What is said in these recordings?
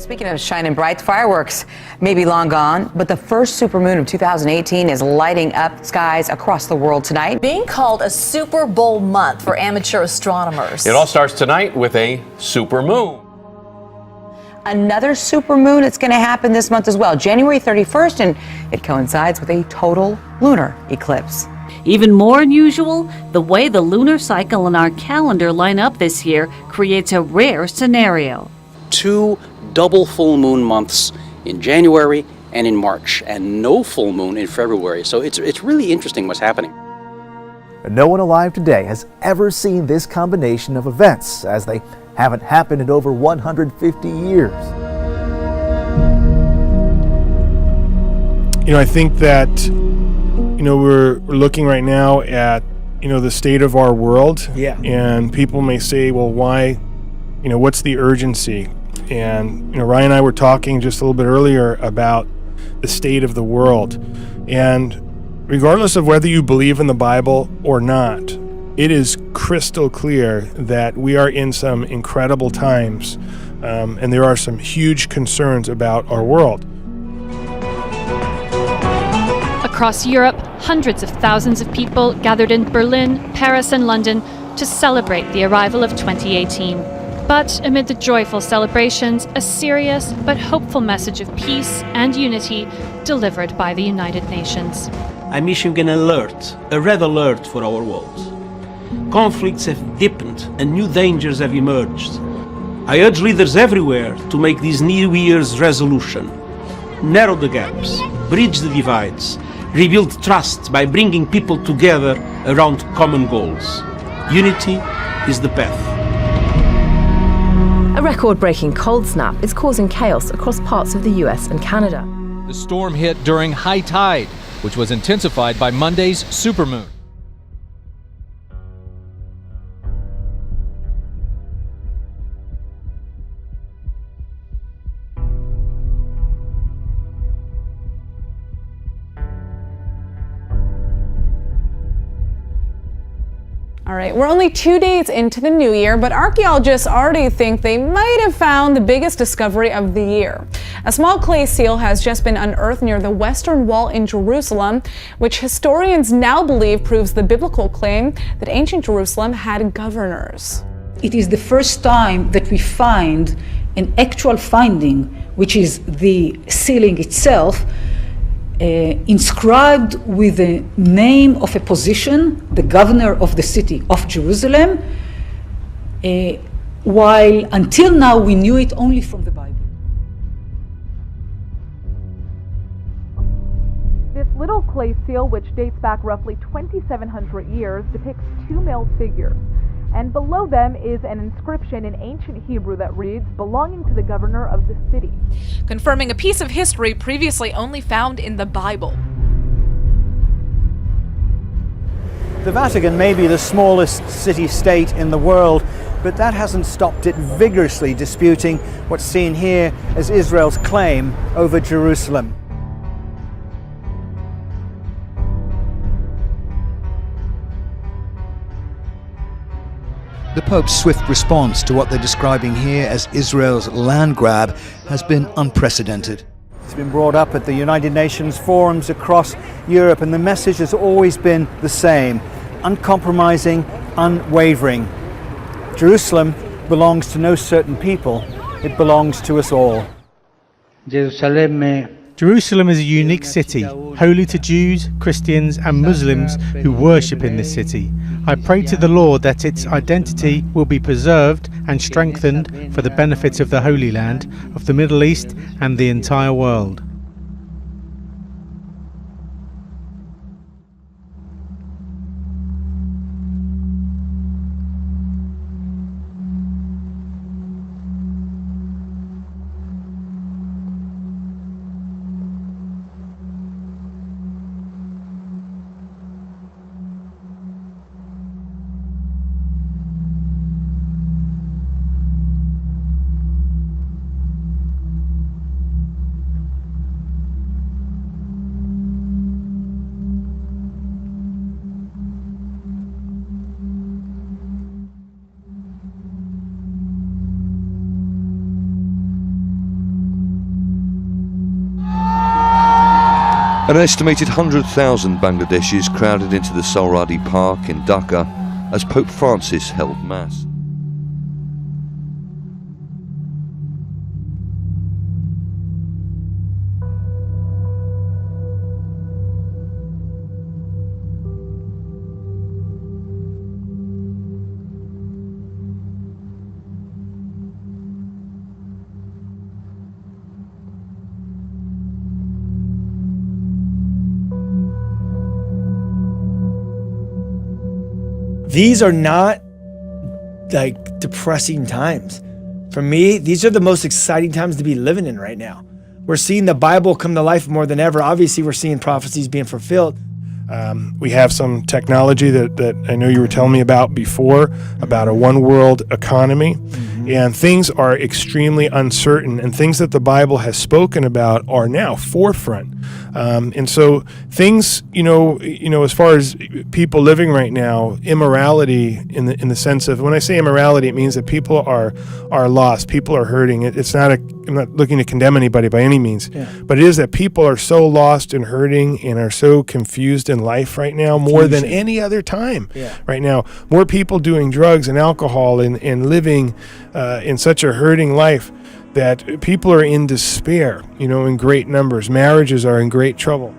Speaking of shining bright, fireworks may be long gone, but the first supermoon of 2018 is lighting up skies across the world tonight. Being called a Super Bowl month for amateur astronomers. It all starts tonight with a supermoon. Another supermoon, it's going to happen this month as well, January 31st, and it coincides with a total lunar eclipse. Even more unusual, the way the lunar cycle and our calendar line up this year creates a rare scenario. 2 double full moon months in January and in March, and no full moon in February. So it's really interesting what's happening. No one alive today has ever seen this combination of events, as they haven't happened in over 150 years. I think that, we're looking right now at, the state of our world. Yeah. And people may say, well, why, what's the urgency? And, Ryan and I were talking just a little bit earlier about the state of the world. And regardless of whether you believe in the Bible or not, it is crystal clear that we are in some incredible times, and there are some huge concerns about our world. Across Europe, hundreds of thousands of people gathered in Berlin, Paris, and London to celebrate the arrival of 2018. But amid the joyful celebrations, a serious but hopeful message of peace and unity delivered by the United Nations. I'm issuing an alert, a red alert for our world. Conflicts have deepened and new dangers have emerged. I urge leaders everywhere to make this New Year's resolution. Narrow the gaps, bridge the divides, rebuild trust by bringing people together around common goals. Unity is the path. A record-breaking cold snap is causing chaos across parts of the US and Canada. The storm hit during high tide, which was intensified by Monday's supermoon. All right, we're only 2 days into the new year, but archaeologists already think they might have found the biggest discovery of the year. A small clay seal has just been unearthed near the Western Wall in Jerusalem, which historians now believe proves the biblical claim that ancient Jerusalem had governors. It is the first time that we find an actual finding, which is the sealing itself, inscribed with the name of a position, the governor of the city of Jerusalem, while until now we knew it only from the Bible. This little clay seal, which dates back roughly 2,700 years, depicts 2 male figures. And below them is an inscription in ancient Hebrew that reads, belonging to the governor of the city, confirming a piece of history previously only found in the Bible. The Vatican may be the smallest city-state in the world, but that hasn't stopped it vigorously disputing what's seen here as Israel's claim over Jerusalem. The Pope's swift response to what they're describing here as Israel's land grab has been unprecedented. It's been brought up at the United Nations forums across Europe, and the message has always been the same: uncompromising, unwavering. Jerusalem belongs to no certain people, it belongs to us all. Jerusalem is a unique city, holy to Jews, Christians and Muslims who worship in this city. I pray to the Lord that its identity will be preserved and strengthened for the benefit of the Holy Land, of the Middle East and the entire world. An estimated 100,000 Bangladeshis crowded into the Salradi Park in Dhaka as Pope Francis held Mass. These are not like depressing times. For me, these are the most exciting times to be living in right now. We're seeing the Bible come to life more than ever. Obviously, we're seeing prophecies being fulfilled. We have some technology that I know you were telling me about before, about a one world economy. And things are extremely uncertain, and things that the Bible has spoken about are now forefront. And so things, as far as people living right now, immorality in the sense of, when I say immorality, it means that people are lost, people are hurting. I'm not looking to condemn anybody by any means, but it is that people are so lost and hurting and are so confused in life right now, more than any other time right now. More people doing drugs and alcohol and living in such a hurting life that people are in despair, in great numbers. Marriages are in great trouble.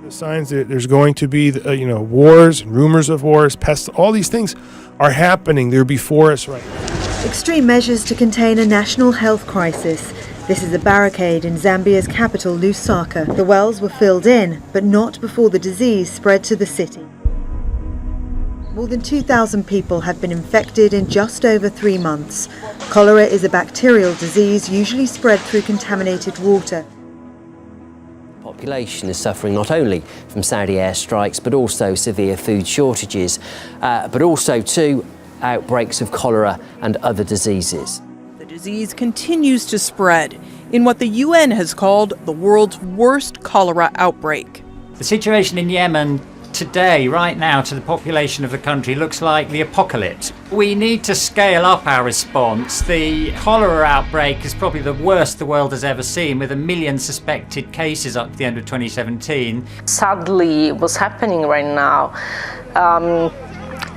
The signs that there's going to be, wars, rumors of wars, pests, all these things are happening. They're before us right now. Extreme measures to contain a national health crisis. This is a barricade in Zambia's capital, Lusaka. The wells were filled in, but not before the disease spread to the city. More than 2,000 people have been infected in just over 3 months. Cholera is a bacterial disease usually spread through contaminated water. The population is suffering not only from Saudi airstrikes but also severe food shortages, but also too outbreaks of cholera and other diseases. The disease continues to spread in what the UN has called the world's worst cholera outbreak. The situation in Yemen today, right now, to the population of the country looks like the apocalypse. We need to scale up our response. The cholera outbreak is probably the worst the world has ever seen, with 1 million suspected cases up to the end of 2017. Sadly, what's happening right now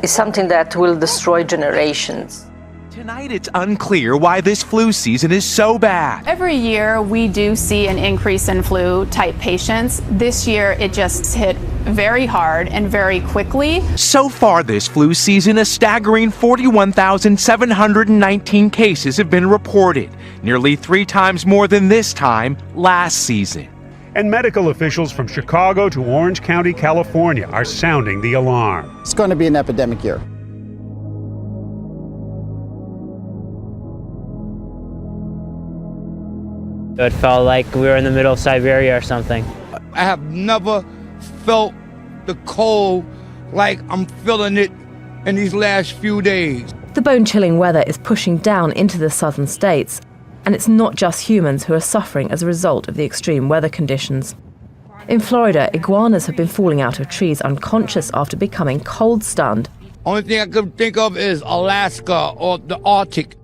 is something that will destroy generations. Tonight it's unclear why this flu season is so bad. Every year we do see an increase in flu-type patients. This year it just hit very hard and very quickly. So far this flu season, a staggering 41,719 cases have been reported, nearly 3 times more than this time last season. And medical officials from Chicago to Orange County, California are sounding the alarm. It's going to be an epidemic year. It felt like we were in the middle of Siberia or something. I have never felt the cold like I'm feeling it in these last few days. The bone-chilling weather is pushing down into the southern states, and it's not just humans who are suffering as a result of the extreme weather conditions. In Florida, iguanas have been falling out of trees unconscious after becoming cold-stunned. Only thing I could think of is Alaska or the Arctic.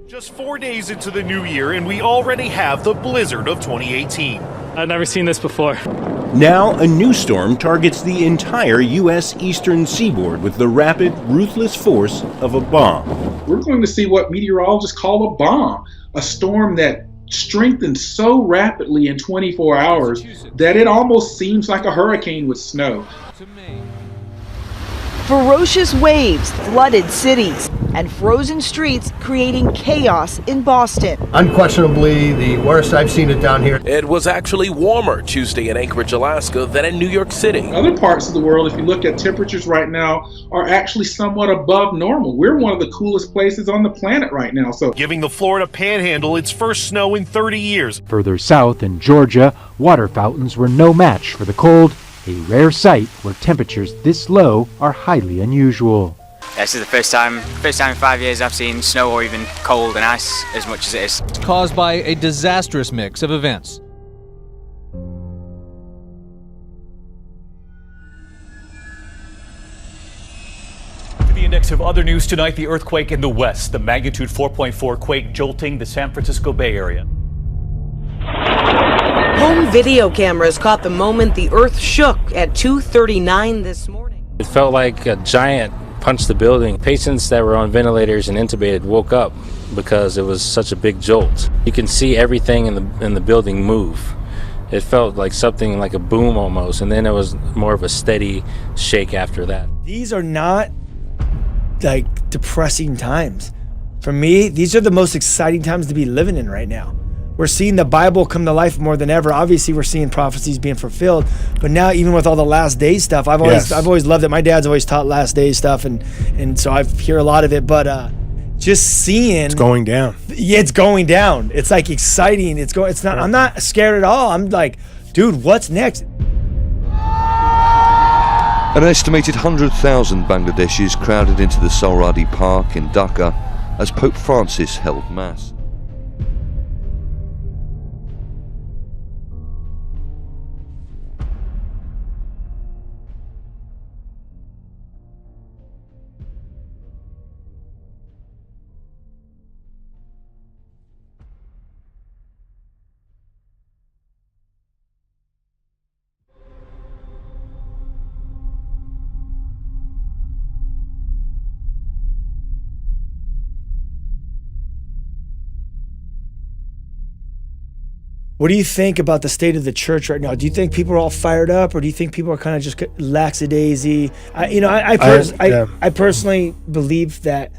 Just 4 days into the new year, and we already have the blizzard of 2018. I've never seen this before. Now, a new storm targets the entire U.S. eastern seaboard with the rapid, ruthless force of a bomb. We're going to see what meteorologists call a bomb, a storm that strengthens so rapidly in 24 hours that it almost seems like a hurricane with snow. Ferocious waves flooded cities and frozen streets, creating chaos in Boston. Unquestionably the worst I've seen it down here. It was actually warmer Tuesday in Anchorage, Alaska than in New York City. Other parts of the world, if you look at temperatures right now, are actually somewhat above normal. We're one of the coolest places on the planet right now. So, giving the Florida Panhandle its first snow in 30 years. Further south in Georgia, water fountains were no match for the cold, a rare sight where temperatures this low are highly unusual. This is the first time in 5 years I've seen snow or even cold and ice as much as it is. It's caused by a disastrous mix of events. Other news tonight, the earthquake in the west, the magnitude 4.4 quake jolting the San Francisco Bay Area. Home video cameras caught the moment the earth shook at 2:39 this morning. It felt like a giant punched the building. Patients that were on ventilators and intubated woke up because it was such a big jolt. You can see everything in the building move. It felt like something like a boom almost, and then it was more of a steady shake after that. These are not like depressing times. For me, these are the most exciting times to be living in right now. We're seeing the Bible come to life more than ever. Obviously, we're seeing prophecies being fulfilled, but now even with all the last days stuff, I've always loved it. My dad's always taught last days stuff, and so I hear a lot of it. But just seeing it's going down. Yeah, it's going down. It's like exciting. It's not. I'm not scared at all. I'm like, dude, what's next? An estimated 100,000 Bangladeshis crowded into the Sohrabadi Park in Dhaka as Pope Francis held Mass. What do you think about the state of the church right now? Do you think people are all fired up, or do you think people are kind of just lackadaisy? I personally believe that,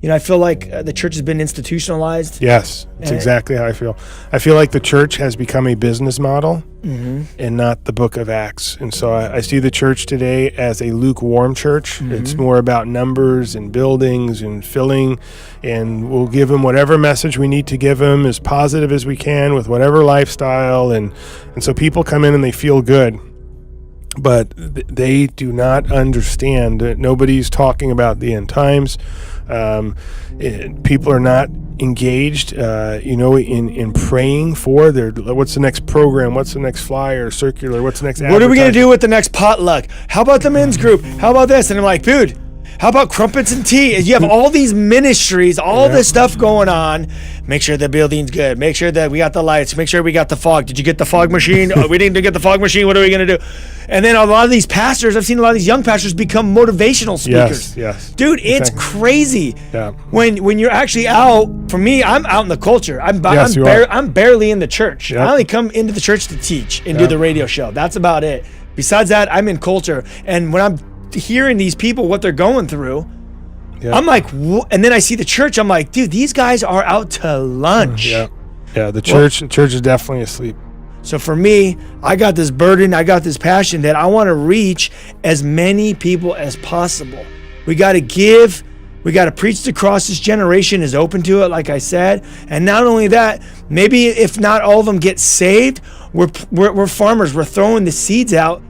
I feel like the church has been institutionalized. Yes, that's exactly how I feel. I feel like the church has become a business model and not the book of Acts. And so I see the church today as a lukewarm church. It's more about numbers and buildings and filling, and we'll give them whatever message we need to give them as positive as we can with whatever lifestyle. And so people come in and they feel good. But they do not understand that nobody's talking about the end times. People are not engaged, in praying for what's the next program, what's the next flyer, circular, what's the next What are we going to do with the next potluck? How about the men's group? How about this? And I'm like, dude, how about crumpets and tea? You have all these ministries, all this stuff going on. Make sure the building's good. Make sure that we got the lights. Make sure we got the fog. Did you get the fog machine? We didn't get the fog machine. What are we going to do? And then a lot of these pastors, I've seen a lot of these young pastors become motivational speakers. Yes. Dude, it's crazy. Yeah. When you're actually out, for me, I'm out in the culture. I'm barely in the church. Yep. I only come into the church to teach and do the radio show. That's about it. Besides that, I'm in culture. And when I'm hearing these people, what they're going through, I'm like, and then I see the church, I'm like, dude, these guys are out to lunch. The church is definitely asleep. So for me, I got this burden, I got this passion that I want to reach as many people as possible. We got to give, we got to preach the cross. This generation is open to it, like I said. And not only that, maybe if not all of them get saved, we're farmers, we're throwing the seeds out